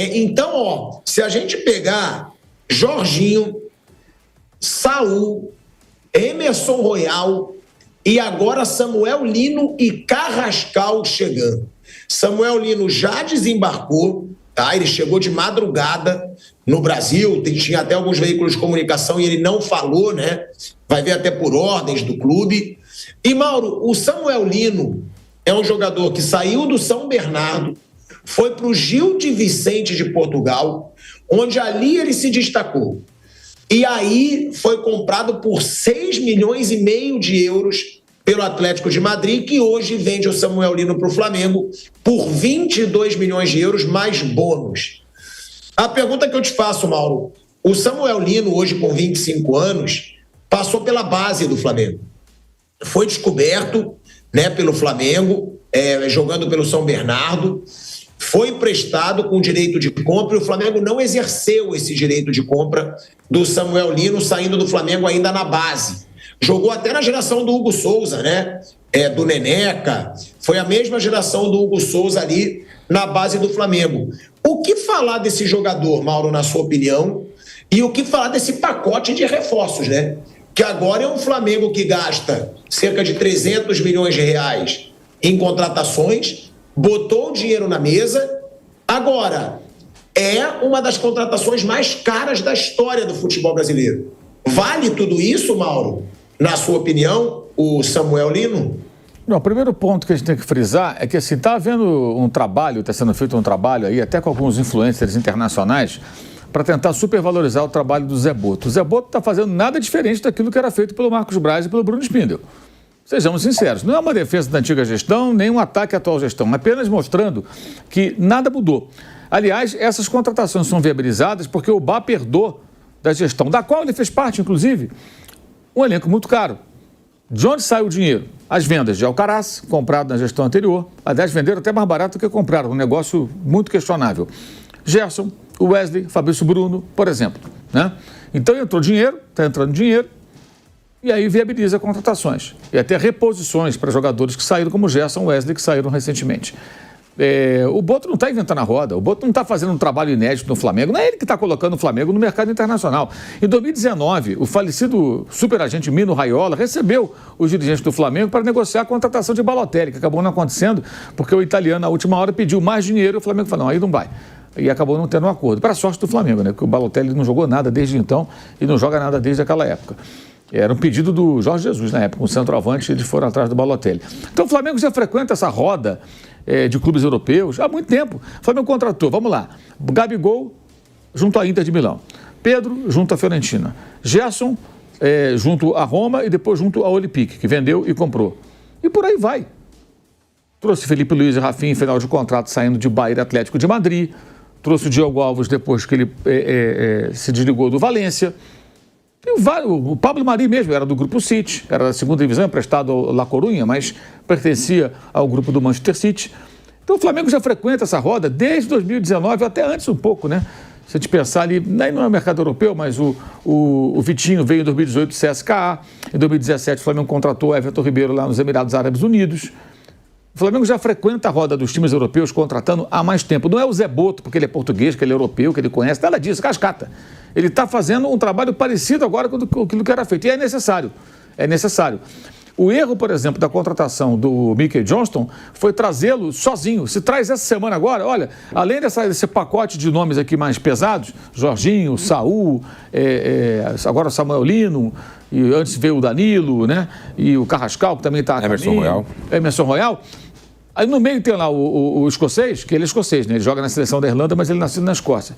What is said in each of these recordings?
Então, ó, se a gente pegar Jorginho, Saul, Emerson Royal e agora Samuel Lino e Carrascal chegando. Samuel Lino já desembarcou, tá? Ele chegou de madrugada no Brasil, tinha até alguns veículos de comunicação e ele não falou, né? Vai ver até por ordens do clube. E, Mauro, o Samuel Lino é um jogador que saiu do São Bernardo, foi para o Gil de Vicente de Portugal, onde ali ele se destacou. E aí foi comprado por 6,5 milhões de euros pelo Atlético de Madrid, que hoje vende o Samuel Lino para o Flamengo por 22 milhões de euros mais bônus. A pergunta que eu te faço, Mauro, o Samuel Lino, hoje com 25 anos, passou pela base do Flamengo. Foi descoberto, né, pelo Flamengo, jogando pelo São Bernardo, foi emprestado com direito de compra e o Flamengo não exerceu esse direito de compra do Samuel Lino, saindo do Flamengo ainda na base. Jogou até na geração do Hugo Souza, né? Do Neneca. Foi a mesma geração do Hugo Souza ali na base do Flamengo. O que falar desse jogador, Mauro, na sua opinião? E o que falar desse pacote de reforços, né? Que agora é um Flamengo que gasta cerca de 300 milhões de reais em contratações, botou o dinheiro na mesa, agora é uma das contratações mais caras da história do futebol brasileiro. Vale tudo isso, Mauro? Na sua opinião, o Samuel Lino? Não, o primeiro ponto que a gente tem que frisar é que assim, está havendo um trabalho, está sendo feito um trabalho aí, até com alguns influencers internacionais, para tentar supervalorizar o trabalho do Zé Boto. O Zé Boto está fazendo nada diferente daquilo que era feito pelo Marcos Braz e pelo Bruno Spindel. Sejamos sinceros, não é uma defesa da antiga gestão, nem um ataque à atual gestão, apenas mostrando que nada mudou. Aliás, essas contratações são viabilizadas porque o Bá herdou da gestão, da qual ele fez parte, inclusive, um elenco muito caro. De onde sai o dinheiro? As vendas de Alcaraz, comprado na gestão anterior. Aliás, venderam até mais barato do que compraram, um negócio muito questionável. Gerson, Wesley, Fabrício Bruno, por exemplo, né? Então entrou dinheiro, está entrando dinheiro, e aí viabiliza contratações. E até reposições para jogadores que saíram, como Gerson, Wesley, que saíram recentemente. O Boto não está inventando a roda, o Boto não está fazendo um trabalho inédito no Flamengo, não é ele que está colocando o Flamengo no mercado internacional. Em 2019, o falecido superagente Mino Raiola recebeu os dirigentes do Flamengo para negociar a contratação de Balotelli, que acabou não acontecendo, porque o italiano, na última hora, pediu mais dinheiro e o Flamengo falou, não, aí não vai. E acabou não tendo um acordo. Para a sorte do Flamengo, né? Porque o Balotelli não jogou nada desde então e não joga nada desde aquela época. Era um pedido do Jorge Jesus na época, um centroavante, eles foram atrás do Balotelli. Então o Flamengo já frequenta essa roda de clubes europeus há muito tempo. O Flamengo contratou, vamos lá, Gabigol junto à Inter de Milão, Pedro junto à Fiorentina, Gerson junto à Roma e depois junto ao Olympique, que vendeu e comprou. E por aí vai. Trouxe Felipe Luiz e Rafinha em final de contrato saindo de Bayern Atlético de Madrid, trouxe o Diogo Alves depois que ele se desligou do Valência. O Pablo Mari mesmo era do Grupo City, era da segunda divisão, emprestado ao La Coruña, mas pertencia ao grupo do Manchester City. Então o Flamengo já frequenta essa roda desde 2019, até antes um pouco, né? Se a gente pensar ali, nem não é mercado europeu, mas o Vitinho veio em 2018 do CSKA, em 2017 o Flamengo contratou o Everton Ribeiro lá nos Emirados Árabes Unidos. O Flamengo já frequenta a roda dos times europeus contratando há mais tempo. Não é o Zé Boto, porque ele é português, que ele é europeu, que ele conhece, nada disso, cascata. Ele está fazendo um trabalho parecido agora com aquilo que era feito. E é necessário. É necessário. O erro, por exemplo, da contratação do Mickey Johnston foi trazê-lo sozinho. Se traz essa semana agora, olha, além desse pacote de nomes aqui mais pesados, Jorginho, Saul, agora Samuel Lino, e antes veio o Danilo, né? E o Carrascal, que também está Emerson Royal. Aí no meio tem lá o escocês, que ele é escocês, né? Ele joga na seleção da Irlanda, mas ele nasceu na Escócia.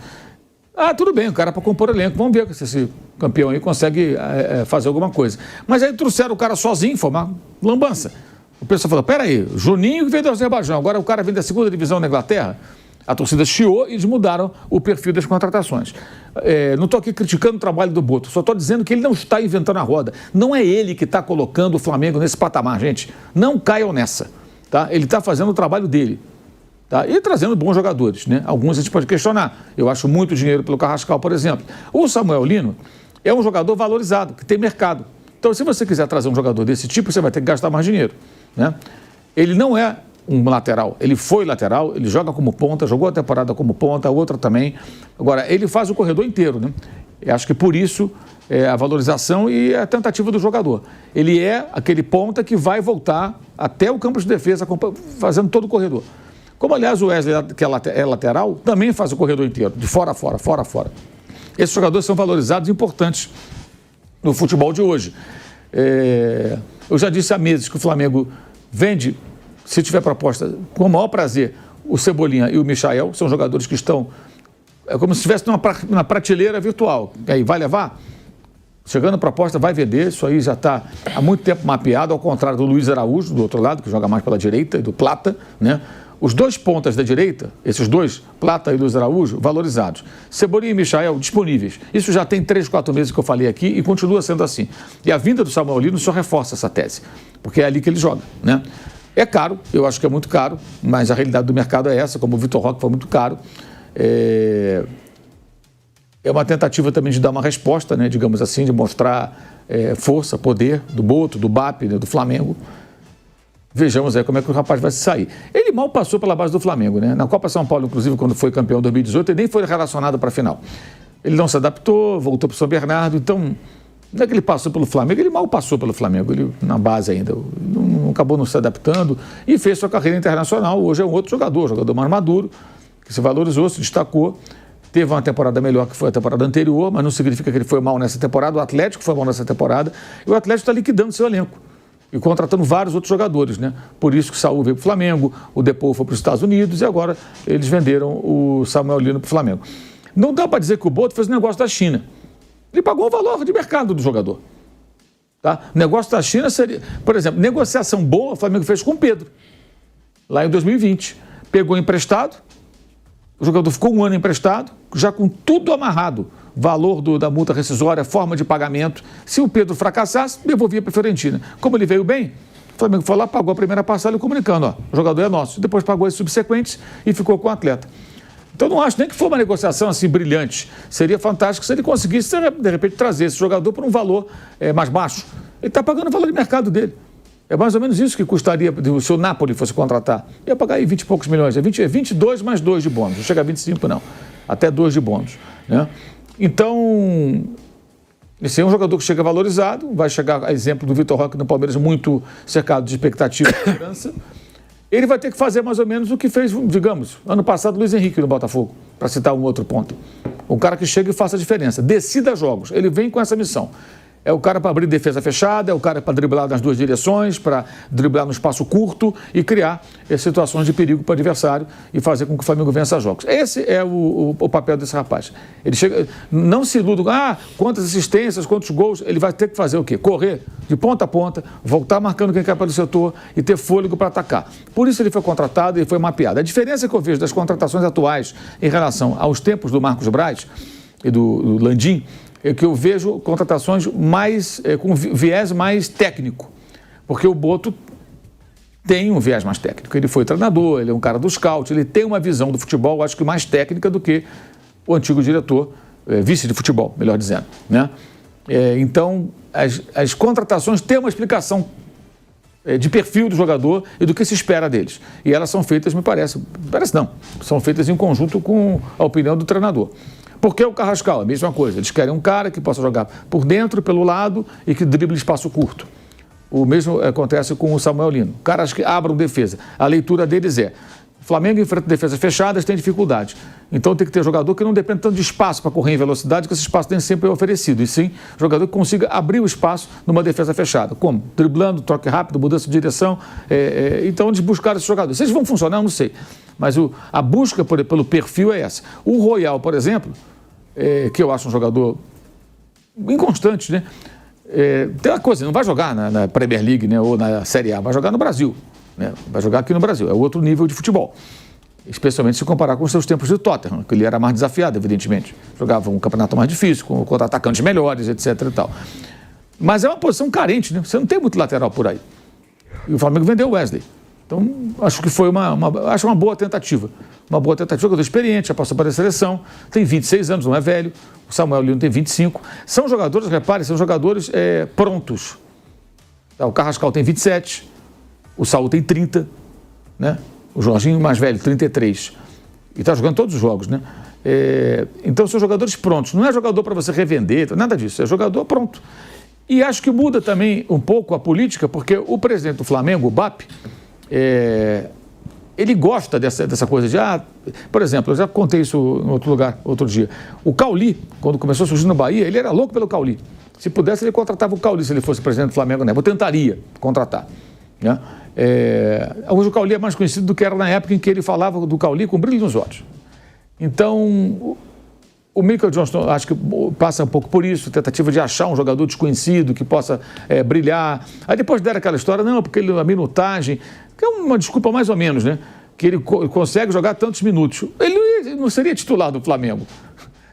Ah, tudo bem, o cara para compor elenco. Vamos ver se esse campeão aí consegue fazer alguma coisa. Mas aí trouxeram o cara sozinho, foi uma lambança. O pessoal falou, peraí, Juninho veio do Azerbaijão, agora o cara vem da segunda divisão na Inglaterra. A torcida chiou e eles mudaram o perfil das contratações. Não estou aqui criticando o trabalho do Boto, só estou dizendo que ele não está inventando a roda. Não é ele que está colocando o Flamengo nesse patamar, gente. Não caiam nessa. Tá? Ele está fazendo o trabalho dele. Tá? E trazendo bons jogadores, né? Alguns a gente pode questionar. Eu acho muito dinheiro pelo Carrascal, por exemplo. O Samuel Lino é um jogador valorizado, que tem mercado. Então, se você quiser trazer um jogador desse tipo, você vai ter que gastar mais dinheiro, né? Ele não é um lateral. Ele foi lateral, ele joga como ponta, jogou a temporada como ponta, a outra também. Agora, ele faz o corredor inteiro, né? Eu acho que por isso a valorização e a tentativa do jogador. Ele é aquele ponta que vai voltar até o campo de defesa, fazendo todo o corredor. Como, aliás, o Wesley, que é lateral, também faz o corredor inteiro, de fora a fora, fora a fora. Esses jogadores são valorizados e importantes no futebol de hoje. Eu já disse há meses que o Flamengo vende, se tiver proposta, com o maior prazer, o Cebolinha e o Michael. São jogadores que estão... É como se estivesse na prateleira virtual. Aí, vai levar? Chegando a proposta, vai vender. Isso aí já está há muito tempo mapeado, ao contrário do Luiz Araújo, do outro lado, que joga mais pela direita, e do Plata, né? Os dois pontas da direita, esses dois, Plata e Luiz Araújo, valorizados. Cebolinha e Michael, disponíveis. Isso já tem 3, 4 meses que eu falei aqui e continua sendo assim. E a vinda do Samuel Lino só reforça essa tese, porque é ali que ele joga, né? É caro, eu acho que é muito caro, mas a realidade do mercado é essa, como o Vitor Roque foi muito caro. É uma tentativa também de dar uma resposta, né, digamos assim, de mostrar força, poder do Boto, do BAP, né, do Flamengo. Vejamos aí como é que o rapaz vai se sair. Ele mal passou pela base do Flamengo, né? Na Copa São Paulo, inclusive, quando foi campeão em 2018, ele nem foi relacionado para a final. Ele não se adaptou, voltou para o São Bernardo, então não é que ele passou pelo Flamengo, ele mal passou pelo Flamengo, ele na base ainda, acabou não se adaptando e fez sua carreira internacional. Hoje é um outro jogador mais maduro, que se valorizou, se destacou, teve uma temporada melhor que foi a temporada anterior, mas não significa que ele foi mal nessa temporada. O Atlético foi mal nessa temporada e o Atlético está liquidando seu elenco e contratando vários outros jogadores, né? Por isso que o Saúl veio para o Flamengo, o Depou foi para os Estados Unidos e agora eles venderam o Samuel Lino para o Flamengo. Não dá para dizer que o Boto fez um negócio da China. Ele pagou o valor de mercado do jogador. Tá? O negócio da China seria, por exemplo, negociação boa o Flamengo fez com o Pedro, lá em 2020. Pegou emprestado, o jogador ficou um ano emprestado, já com tudo amarrado. Valor da multa rescisória, forma de pagamento. Se o Pedro fracassasse, devolvia para a Fiorentina. Como ele veio bem, o Flamengo foi lá, pagou a primeira parcela e comunicando, ó, o jogador é nosso. Depois pagou as subsequentes e ficou com o atleta. Então não acho nem que foi uma negociação assim brilhante. Seria fantástico se ele conseguisse, de repente, trazer esse jogador por um valor mais baixo. Ele está pagando o valor de mercado dele. É mais ou menos isso que custaria se o Napoli fosse contratar. Ia pagar aí 20 e poucos milhões. É 22 mais 2 de bônus. Não chega a 25, não. Até 2 de bônus, né? Então, esse é um jogador que chega valorizado, vai chegar, a exemplo do Vitor Roque no Palmeiras, muito cercado de expectativa e esperança. Ele vai ter que fazer mais ou menos o que fez, digamos, ano passado, Luiz Henrique no Botafogo, para citar um outro ponto. Um cara que chega e faça a diferença, decida jogos, ele vem com essa missão. É o cara para abrir defesa fechada, é o cara para driblar nas duas direções, para driblar no espaço curto e criar situações de perigo para o adversário e fazer com que o Flamengo vença jogos. Esse é o papel desse rapaz. Ele chega, não se iluda, quantas assistências, quantos gols, ele vai ter que fazer o quê? Correr de ponta a ponta, voltar marcando quem cai pelo setor e ter fôlego para atacar. Por isso ele foi contratado e foi mapeado. A diferença que eu vejo das contratações atuais em relação aos tempos do Marcos Braz e do Landim, é que eu vejo contratações com viés mais técnico, porque o Boto tem um viés mais técnico. Ele foi treinador, ele é um cara do scout, ele tem uma visão do futebol, acho que mais técnica do que o antigo diretor, vice de futebol, melhor dizendo, né? Então, as contratações têm uma explicação de perfil do jogador e do que se espera deles. E elas são feitas, são feitas em conjunto com a opinião do treinador. Porque o Carrascal, a mesma coisa. Eles querem um cara que possa jogar por dentro, pelo lado e que drible espaço curto. O mesmo acontece com o Samuel Lino. Caras que abram defesa. A leitura deles é: o Flamengo enfrenta defesas fechadas, tem dificuldade. Então tem que ter jogador que não depende tanto de espaço para correr em velocidade, que esse espaço nem sempre é oferecido. E sim, jogador que consiga abrir o espaço numa defesa fechada. Como? Driblando, troque rápido, mudança de direção. Então eles buscaram esses jogadores. Se eles vão funcionar, eu não sei. Mas a busca pelo perfil é essa. O Royal, por exemplo, que eu acho um jogador inconstante, né? Tem uma coisa, não vai jogar na Premier League, né, ou na Série A, vai jogar no Brasil, né? Vai jogar aqui no Brasil, é outro nível de futebol, especialmente se comparar com os seus tempos de Tottenham, que ele era mais desafiado, evidentemente, jogava um campeonato mais difícil, contra atacantes melhores, etc. e tal. Mas é uma posição carente, né? Você não tem muito lateral por aí, e o Flamengo vendeu o Wesley. Então, acho que foi uma boa tentativa. Uma boa tentativa, jogador experiente, já passou para a seleção, tem 26 anos, não é velho. O Samuel Lino tem 25. São jogadores, repare, são jogadores prontos. O Carrascal tem 27, o Saúl tem 30. né? O Jorginho mais velho, 33. E está jogando todos os jogos, né? Então são jogadores prontos. Não é jogador para você revender, nada disso. É jogador pronto. E acho que muda também um pouco a política, porque o presidente do Flamengo, o BAP, ele gosta dessa coisa de... por exemplo, eu já contei isso em outro lugar, outro dia. O Cauli, quando começou a surgir no Bahia, ele era louco pelo Cauli. Se pudesse, ele contratava o Cauli, se ele fosse presidente do Flamengo, né? Eu tentaria contratar, né? Hoje o Cauli é mais conhecido do que era na época em que ele falava do Cauli com brilho nos olhos. Então, o Michael Johnston acho que passa um pouco por isso, tentativa de achar um jogador desconhecido que possa brilhar. Aí depois deram aquela história, não, porque a minutagem, que é uma desculpa mais ou menos, né? Que ele consegue jogar tantos minutos. Ele não seria titular do Flamengo.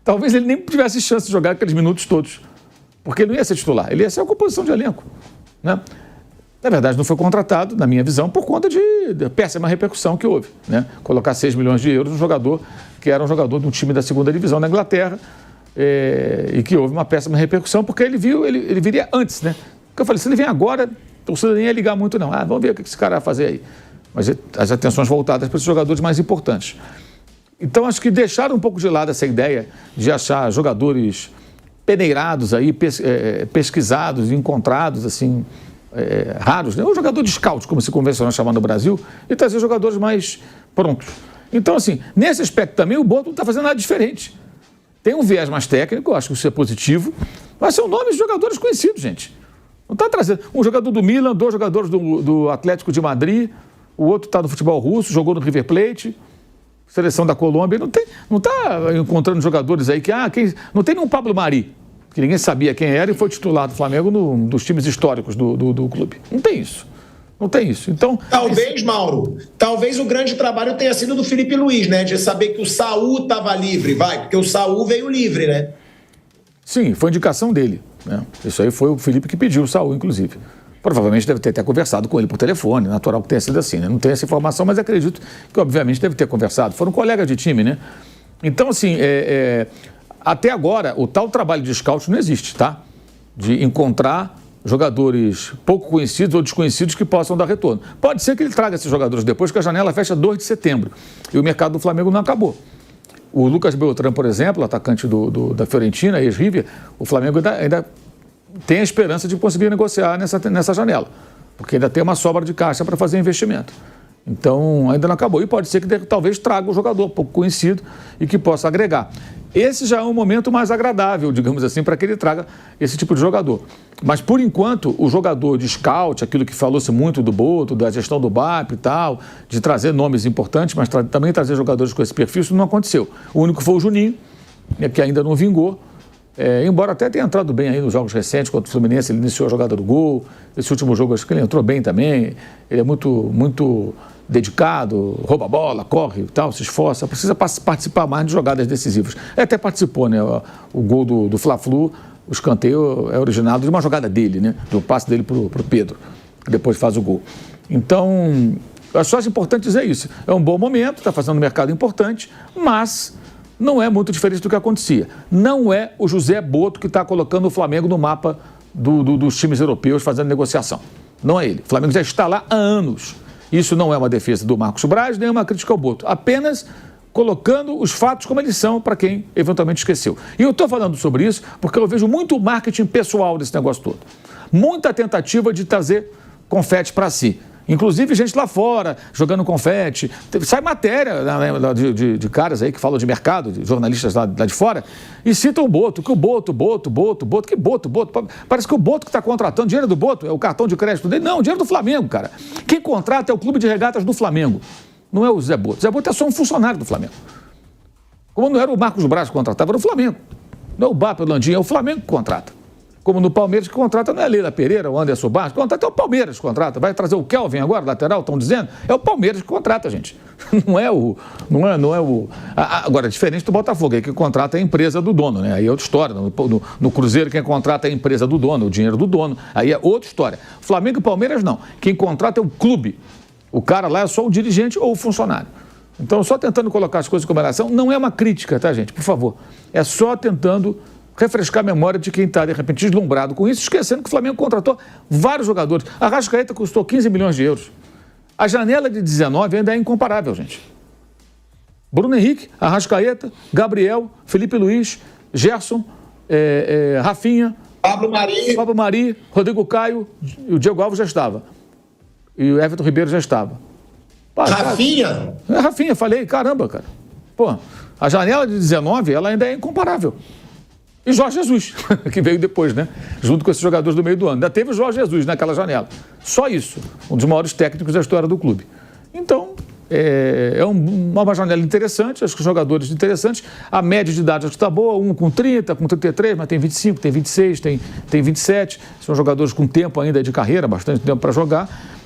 Talvez ele nem tivesse chance de jogar aqueles minutos todos, porque ele não ia ser titular, ele ia ser a composição de elenco, né? Na verdade, não foi contratado, na minha visão, por conta da péssima repercussão que houve, né? Colocar 6 milhões de euros num jogador que era um jogador de um time da segunda divisão na Inglaterra e que houve uma péssima repercussão, porque ele viria antes, né? Porque eu falei, se ele vem agora, a torcida nem ia ligar muito não. Vamos ver o que esse cara vai fazer aí. Mas as atenções voltadas para esses jogadores mais importantes. Então, acho que deixaram um pouco de lado essa ideia de achar jogadores peneirados aí, pesquisados, encontrados, assim... raros, né? O jogador de scout, como se convencionou chamar no Brasil, e trazer jogadores mais prontos. Então, assim, nesse aspecto também, o Boto não está fazendo nada diferente. Tem um viés mais técnico, eu acho que isso é positivo, mas são nomes de jogadores conhecidos, gente. Não está trazendo um jogador do Milan, 2 jogadores do Atlético de Madrid, o outro está no futebol russo, jogou no River Plate, seleção da Colômbia, não está encontrando jogadores aí que, não tem nenhum Pablo Mari, que ninguém sabia quem era e foi titular do Flamengo dos times históricos do clube. Não tem isso. Não tem isso. Então, talvez, Mauro, talvez o grande trabalho tenha sido do Felipe Luiz, né? De saber que o Saul estava livre, porque o Saul veio livre, né? Sim, foi indicação dele, né? Isso aí foi o Felipe que pediu o Saul, inclusive. Provavelmente deve ter até conversado com ele por telefone, natural que tenha sido assim, né? Não tenho essa informação, mas acredito que, obviamente, deve ter conversado. Foram colegas de time, né? Então, assim, até agora, o tal trabalho de scout não existe, tá? De encontrar jogadores pouco conhecidos ou desconhecidos que possam dar retorno. Pode ser que ele traga esses jogadores depois, que a janela fecha 2 de setembro e o mercado do Flamengo não acabou. O Lucas Beltrán, por exemplo, atacante da Fiorentina, ex-River, o Flamengo ainda tem a esperança de conseguir negociar nessa janela, porque ainda tem uma sobra de caixa para fazer investimento. Então, ainda não acabou. E pode ser que talvez traga um jogador pouco conhecido e que possa agregar. Esse já é um momento mais agradável, digamos assim, para que ele traga esse tipo de jogador. Mas, por enquanto, o jogador de scout, aquilo que falou-se muito do Boto, da gestão do BAP e tal, de trazer nomes importantes, mas também trazer jogadores com esse perfil, isso não aconteceu. O único foi o Juninho, que ainda não vingou. Embora até tenha entrado bem aí nos jogos recentes contra o Fluminense, ele iniciou a jogada do gol. Esse último jogo, acho que ele entrou bem também. Ele é muito dedicado, rouba a bola, corre e tal, se esforça. Precisa participar mais de jogadas decisivas. Ele até participou, né? O gol do Fla-Flu, o escanteio é originado de uma jogada dele, né? Do passe dele pro Pedro, que depois faz o gol. Então, eu acho importante dizer isso. É um bom momento, está fazendo um mercado importante, mas não é muito diferente do que acontecia. Não é o José Boto que está colocando o Flamengo no mapa dos times europeus fazendo negociação. Não é ele. O Flamengo já está lá há anos. Isso não é uma defesa do Marcos Braz, nem uma crítica ao Boto. Apenas colocando os fatos como eles são para quem eventualmente esqueceu. E eu estou falando sobre isso porque eu vejo muito marketing pessoal desse negócio todo. Muita tentativa de trazer confete para si. Inclusive gente lá fora, jogando confete. Sai matéria de caras aí que falam de mercado, de jornalistas lá de fora, e citam o Boto, que o Boto. Que Boto? Parece que o Boto que está contratando, dinheiro do Boto, é o cartão de crédito dele. Não, dinheiro do Flamengo, cara. Quem contrata é o Clube de Regatas do Flamengo. Não é o Zé Boto. Zé Boto é só um funcionário do Flamengo. Como não era o Marcos Braz que contratava, era o Flamengo. Não é o BAP, o Landim, é o Flamengo que contrata. Como no Palmeiras, que contrata não é a Leila Pereira, o Anderson Barros, contrata é o Palmeiras que contrata. Vai trazer o Kelvin agora, lateral, estão dizendo? É o Palmeiras que contrata, gente. Não é o... Agora, é diferente do Botafogo, aí que contrata é a empresa do dono, né? Aí é outra história. No Cruzeiro, quem contrata é a empresa do dono, o dinheiro do dono. Aí é outra história. Flamengo e Palmeiras, não. Quem contrata é o clube. O cara lá é só o dirigente ou o funcionário. Então, só tentando colocar as coisas em combinação, não é uma crítica, tá, gente? Por favor. É só tentando refrescar a memória de quem está, de repente, deslumbrado com isso, esquecendo que o Flamengo contratou vários jogadores. A Arrascaeta custou 15 milhões de euros. A janela de 19 ainda é incomparável, gente. Bruno Henrique, Arrascaeta, Gabriel, Felipe Luiz, Gerson, Rafinha, Pablo Mari, Rodrigo Caio, e o Diego Alves já estava. E o Everton Ribeiro já estava. Pá, Rafinha? Rafinha, falei, caramba, cara. Pô, a janela de 19, ela ainda é incomparável. E Jorge Jesus, que veio depois, né? Junto com esses jogadores do meio do ano. Ainda teve o Jorge Jesus naquela janela. Só isso. Um dos maiores técnicos da história do clube. Então, é uma janela interessante, acho que os jogadores interessantes. A média de idade acho que está boa, um com 30, com 33, mas tem 25, tem 26, tem 27. São jogadores com tempo ainda de carreira, bastante tempo para jogar.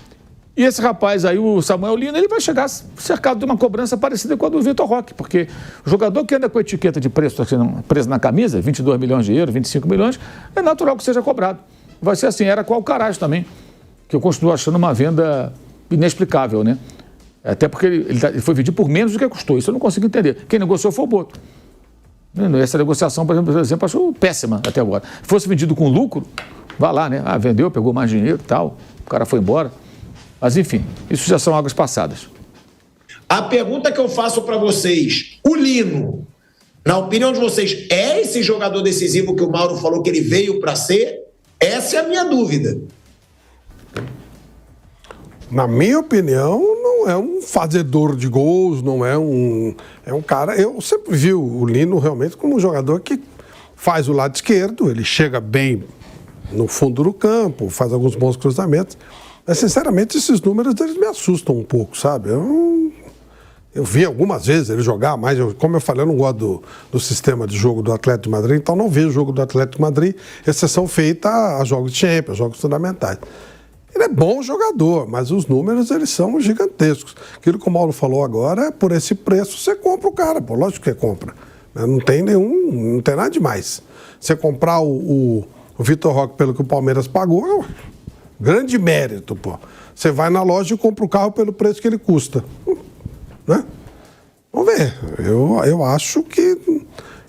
E esse rapaz aí, o Samuel Lino, ele vai chegar cercado de uma cobrança parecida com a do Vitor Roque, porque o jogador que anda com a etiqueta de preço preso na camisa, 22 milhões de euros, 25 milhões, é natural que seja cobrado. Vai ser assim, era com o Alcaraz também, que eu continuo achando uma venda inexplicável, né? Até porque ele foi vendido por menos do que custou, isso eu não consigo entender. Quem negociou foi o Boto. Essa negociação, por exemplo, achou péssima até agora. Se fosse vendido com lucro, vá lá, né? Ah, vendeu, pegou mais dinheiro e tal, o cara foi embora. Mas, enfim, isso já são águas passadas. A pergunta que eu faço para vocês, o Lino, na opinião de vocês, é esse jogador decisivo que o Mauro falou que ele veio para ser? Essa é a minha dúvida. Na minha opinião, não é um fazedor de gols, não é um... É um cara... Eu sempre vi o Lino realmente como um jogador que faz o lado esquerdo, ele chega bem no fundo do campo, faz alguns bons cruzamentos. Mas, sinceramente, esses números eles me assustam um pouco, sabe? Eu vi algumas vezes ele jogar, mas, como eu falei, eu não gosto do sistema de jogo do Atlético de Madrid, então não vejo o jogo do Atlético de Madrid, exceção feita a jogos de Champions, jogos fundamentais. Ele é bom jogador, mas os números eles são gigantescos. Aquilo que o Mauro falou agora, por esse preço, você compra o cara, pô, lógico que compra. Não tem nada demais. Você comprar o Vitor Roque pelo que o Palmeiras pagou, grande mérito, pô. Você vai na loja e compra o carro pelo preço que ele custa. Né? Vamos ver. Eu acho que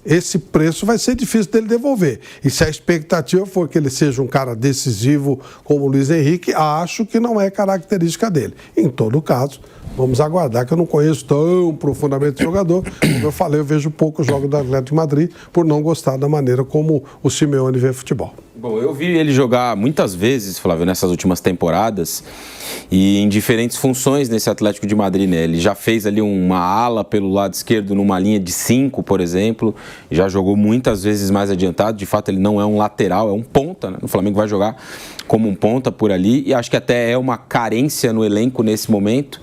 esse preço vai ser difícil dele devolver. E se a expectativa for que ele seja um cara decisivo como o Luiz Henrique, acho que não é característica dele. Em todo caso, vamos aguardar, que eu não conheço tão profundamente o jogador. Como eu falei, eu vejo pouco jogo do Atlético de Madrid por não gostar da maneira como o Simeone vê futebol. Bom, eu vi ele jogar muitas vezes, Flávio, nessas últimas temporadas e em diferentes funções nesse Atlético de Madrid, né? Ele já fez ali uma ala pelo lado esquerdo numa linha de 5, por exemplo, já jogou muitas vezes mais adiantado, de fato ele não é um lateral, é um ponta, né? O Flamengo vai jogar como um ponta por ali e acho que até é uma carência no elenco nesse momento.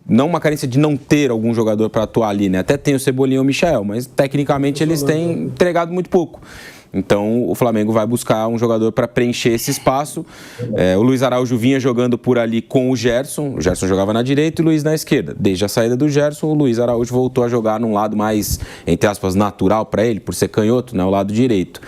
Não uma carência de não ter algum jogador para atuar ali, né? Até tem o Cebolinha ou o Michael, mas tecnicamente eles têm entregado muito pouco. Então, o Flamengo vai buscar um jogador para preencher esse espaço. O Luiz Araújo vinha jogando por ali com o Gerson. O Gerson jogava na direita e o Luiz na esquerda. Desde a saída do Gerson, o Luiz Araújo voltou a jogar num lado mais, entre aspas, natural para ele, por ser canhoto, né, o lado direito.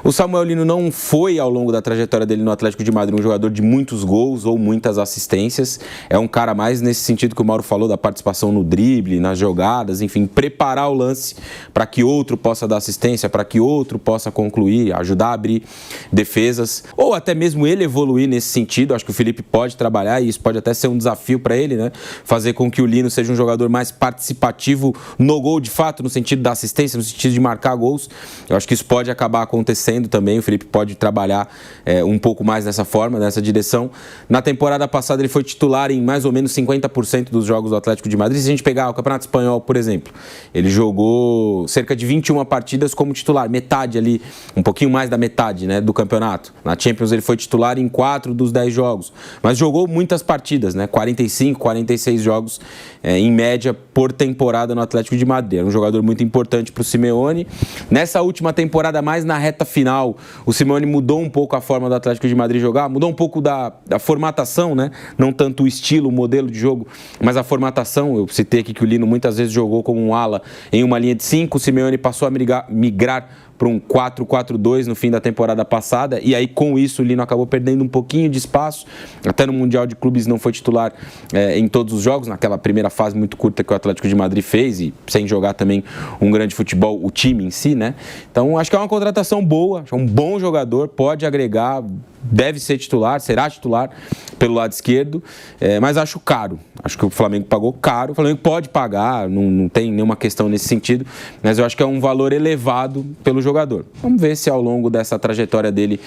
O Samuel Lino não foi, ao longo da trajetória dele no Atlético de Madrid, um jogador de muitos gols ou muitas assistências. É um cara mais nesse sentido que o Mauro falou, da participação no drible, nas jogadas, enfim, preparar o lance para que outro possa dar assistência, para que outro possa concluir, ajudar a abrir defesas, ou até mesmo ele evoluir nesse sentido. Acho que o Felipe pode trabalhar e isso pode até ser um desafio para ele, né? Fazer com que o Lino seja um jogador mais participativo no gol de fato, no sentido da assistência, no sentido de marcar gols. Eu acho que isso pode acabar acontecendo também. O Felipe pode trabalhar um pouco mais dessa forma, nessa direção. Na temporada passada ele foi titular em mais ou menos 50% dos jogos do Atlético de Madrid. Se a gente pegar o Campeonato Espanhol, por exemplo, ele jogou cerca de 21 partidas como titular, metade ali, um pouquinho mais da metade, né, do campeonato. Na Champions ele foi titular em 4 dos 10 jogos, mas jogou muitas partidas, né, 45, 46 jogos em média por temporada no Atlético de Madrid. Era um jogador muito importante para o Simeone. Nessa última temporada, mais na reta final, o Simeone mudou um pouco a forma do Atlético de Madrid jogar, mudou um pouco da formatação, né, não tanto o estilo, o modelo de jogo, mas a formatação. Eu citei aqui que o Lino muitas vezes jogou como um ala em uma linha de 5, o Simeone passou a migrar para um 4-4-2 no fim da temporada passada, e aí com isso o Lino acabou perdendo um pouquinho de espaço, até no Mundial de Clubes não foi titular em todos os jogos, naquela primeira fase muito curta que o Atlético de Madrid fez, e sem jogar também um grande futebol, o time em si, né? Então acho que é uma contratação boa, é um bom jogador, pode agregar, deve ser titular, será titular pelo lado esquerdo, mas acho caro. Acho que o Flamengo pagou caro, o Flamengo pode pagar, não tem nenhuma questão nesse sentido, mas eu acho que é um valor elevado pelo jogador. Vamos ver se ao longo dessa trajetória dele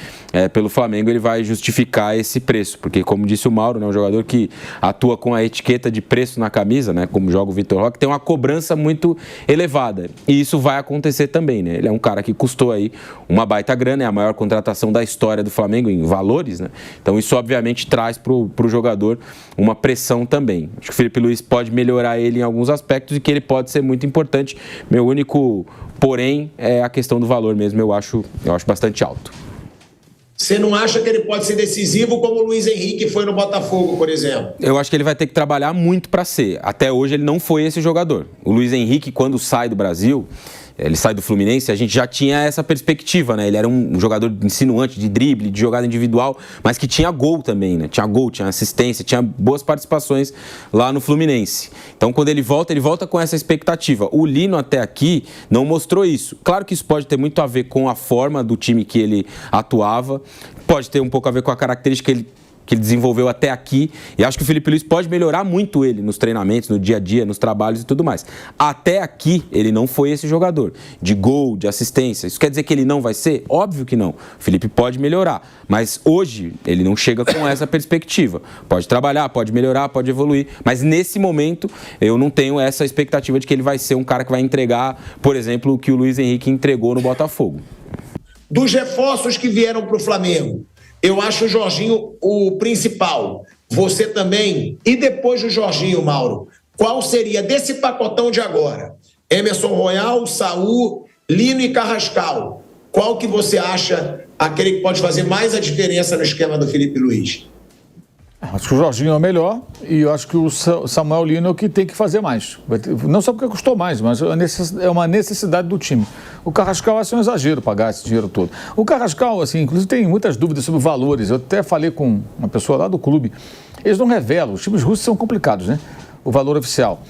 pelo Flamengo ele vai justificar esse preço, porque como disse o Mauro, né, um jogador que atua com a etiqueta de preço na camisa, né, como joga o Vitor Roque, tem uma cobrança muito elevada, e isso vai acontecer também, né? Ele é um cara que custou aí uma baita grana, é a maior contratação da história do Flamengo em valores, né? Então isso obviamente traz para o jogador uma pressão também. Acho que o Felipe Luiz pode melhorar ele em alguns aspectos e que ele pode ser muito importante. Meu único porém é a questão do valor mesmo, eu acho bastante alto. Você não acha que ele pode ser decisivo como o Luiz Henrique foi no Botafogo, por exemplo? Eu acho que ele vai ter que trabalhar muito para ser. Até hoje ele não foi esse jogador. O Luiz Henrique, quando sai do Brasil, ele sai do Fluminense, a gente já tinha essa perspectiva, né? Ele era um jogador insinuante de drible, de jogada individual, mas que tinha gol também, né? Tinha gol, tinha assistência, tinha boas participações lá no Fluminense. Então, quando ele volta com essa expectativa. O Lino, até aqui, não mostrou isso. Claro que isso pode ter muito a ver com a forma do time que ele atuava, pode ter um pouco a ver com a característica que ele desenvolveu até aqui, e acho que o Felipe Luiz pode melhorar muito ele nos treinamentos, no dia a dia, nos trabalhos e tudo mais. Até aqui, ele não foi esse jogador de gol, de assistência. Isso quer dizer que ele não vai ser? Óbvio que não. O Felipe pode melhorar, mas hoje ele não chega com essa perspectiva. Pode trabalhar, pode melhorar, pode evoluir, mas nesse momento eu não tenho essa expectativa de que ele vai ser um cara que vai entregar, por exemplo, o que o Luiz Henrique entregou no Botafogo. Dos reforços que vieram para o Flamengo, eu acho o Jorginho o principal. Você também. E depois do Jorginho, Mauro, qual seria desse pacotão de agora? Emerson Royal, Saúl, Lino e Carrascal. Qual que você acha aquele que pode fazer mais a diferença no esquema do Felipe Luiz? Acho que o Jorginho é o melhor e eu acho que o Samuel Lino é o que tem que fazer mais. Não só porque custou mais, mas é uma necessidade do time. O Carrascal é um exagero pagar esse dinheiro todo. O Carrascal, assim, inclusive tem muitas dúvidas sobre valores. Eu até falei com uma pessoa lá do clube. Eles não revelam, os times russos são complicados, né? O valor oficial.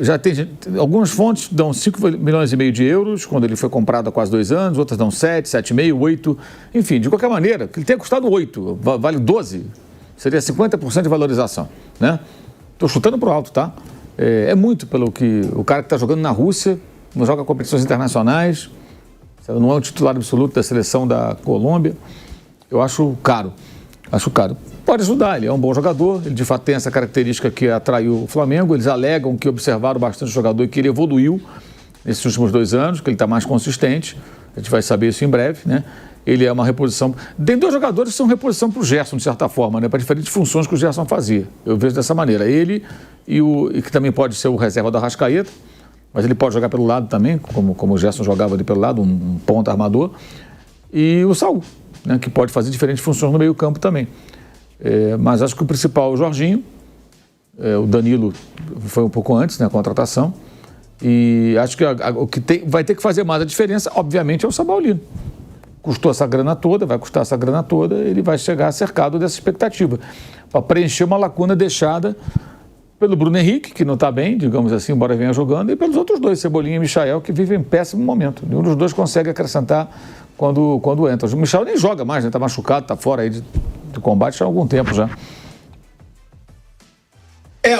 Já tem algumas fontes dão 5,5 milhões de euros quando ele foi comprado há quase 2 anos, outras dão 7, 7,5, 8. Enfim, de qualquer maneira, ele tem custado 8, vale 12. Seria 50% de valorização, né? Estou chutando para o alto, tá? É muito pelo que o cara que está jogando na Rússia, não joga competições internacionais, não é um titular absoluto da seleção da Colômbia. Eu acho caro, Pode ajudar, ele é um bom jogador, ele de fato tem essa característica que atraiu o Flamengo. Eles alegam que observaram bastante o jogador e que ele evoluiu nesses últimos 2 anos, que ele está mais consistente. A gente vai saber isso em breve, né? Ele é uma reposição. Tem 2 jogadores que são reposição para o Gerson, de certa forma, né? Para diferentes funções que o Gerson fazia. Eu vejo dessa maneira. Ele e que também pode ser o reserva do Arrascaeta, mas ele pode jogar pelo lado também, como o Gerson jogava ali pelo lado, um ponta armador. E o Saúl, né? Que pode fazer diferentes funções no meio-campo também. Mas acho que o principal é o Jorginho. O Danilo foi um pouco antes, né? A contratação. E acho que o que vai ter que fazer mais a diferença, obviamente, é o Samuel Lino. Custou essa grana toda, vai custar essa grana toda, ele vai chegar cercado dessa expectativa, para preencher uma lacuna deixada pelo Bruno Henrique, que não está bem, digamos assim, embora venha jogando, e pelos outros 2, Cebolinha e Michael, que vivem em péssimo momento. Nenhum dos 2 consegue acrescentar quando entra. O Michael nem joga mais, está machucado, está fora aí de combate há algum tempo já.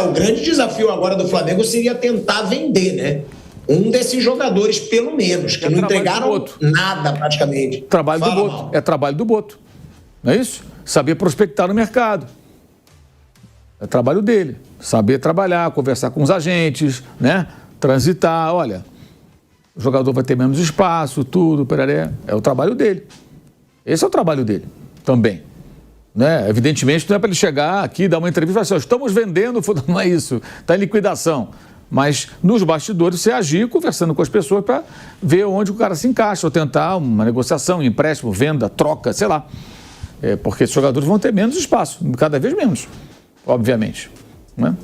O grande desafio agora do Flamengo seria tentar vender, né? Um desses jogadores, pelo menos, que não entregaram nada praticamente. Trabalho do Boto. É trabalho do Boto. Não é isso? Saber prospectar no mercado. É trabalho dele. Saber trabalhar, conversar com os agentes, né? Transitar. Olha, o jogador vai ter menos espaço, tudo, peraré. É o trabalho dele. Esse é o trabalho dele também. Né? Evidentemente, não é para ele chegar aqui e dar uma entrevista e falar assim, estamos vendendo, não é isso, está em liquidação. Mas nos bastidores você agir conversando com as pessoas para ver onde o cara se encaixa, ou tentar uma negociação, um empréstimo, venda, troca, sei lá. Porque esses jogadores vão ter menos espaço, cada vez menos, obviamente. Né?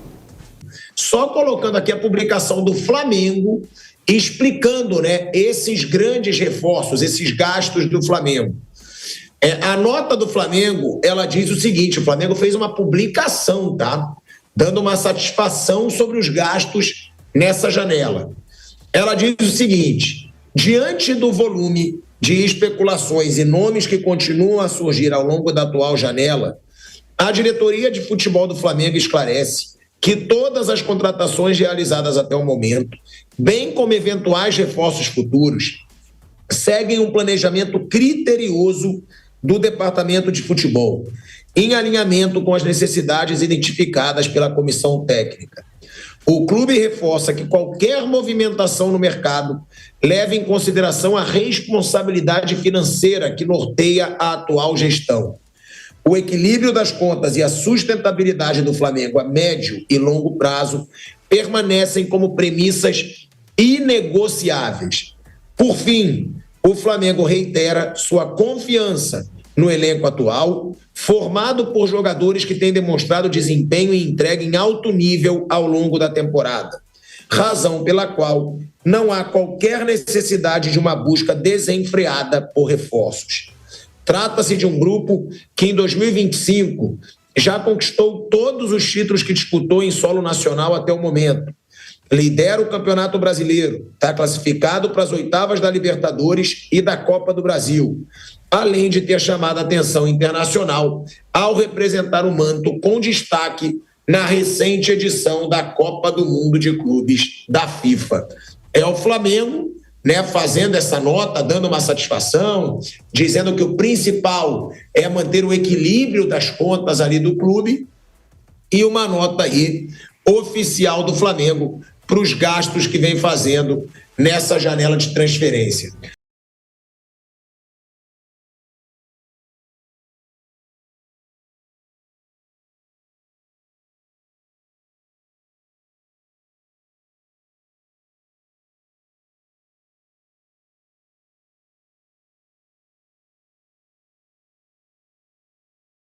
Só colocando aqui a publicação do Flamengo, explicando, né, esses grandes reforços, esses gastos do Flamengo. A nota do Flamengo, ela diz o seguinte, o Flamengo fez uma publicação, tá? Dando uma satisfação sobre os gastos nessa janela. Ela diz o seguinte, diante do volume de especulações e nomes que continuam a surgir ao longo da atual janela, a diretoria de futebol do Flamengo esclarece que todas as contratações realizadas até o momento, bem como eventuais reforços futuros, seguem um planejamento criterioso do departamento de futebol, em alinhamento com as necessidades identificadas pela comissão técnica. O clube reforça que qualquer movimentação no mercado leva em consideração a responsabilidade financeira que norteia a atual gestão. O equilíbrio das contas e a sustentabilidade do Flamengo a médio e longo prazo permanecem como premissas inegociáveis. Por fim, o Flamengo reitera sua confiança no elenco atual, formado por jogadores que têm demonstrado desempenho e entrega em alto nível ao longo da temporada, razão pela qual não há qualquer necessidade de uma busca desenfreada por reforços. Trata-se de um grupo que em 2025 já conquistou todos os títulos que disputou em solo nacional até o momento. Lidera o Campeonato Brasileiro, está classificado para as oitavas da Libertadores e da Copa do Brasil, além de ter chamado a atenção internacional ao representar o manto com destaque na recente edição da Copa do Mundo de Clubes da FIFA. É o Flamengo, né, fazendo essa nota, dando uma satisfação, dizendo que o principal é manter o equilíbrio das contas ali do clube, e uma nota aí oficial do Flamengo para os gastos que vem fazendo nessa janela de transferência.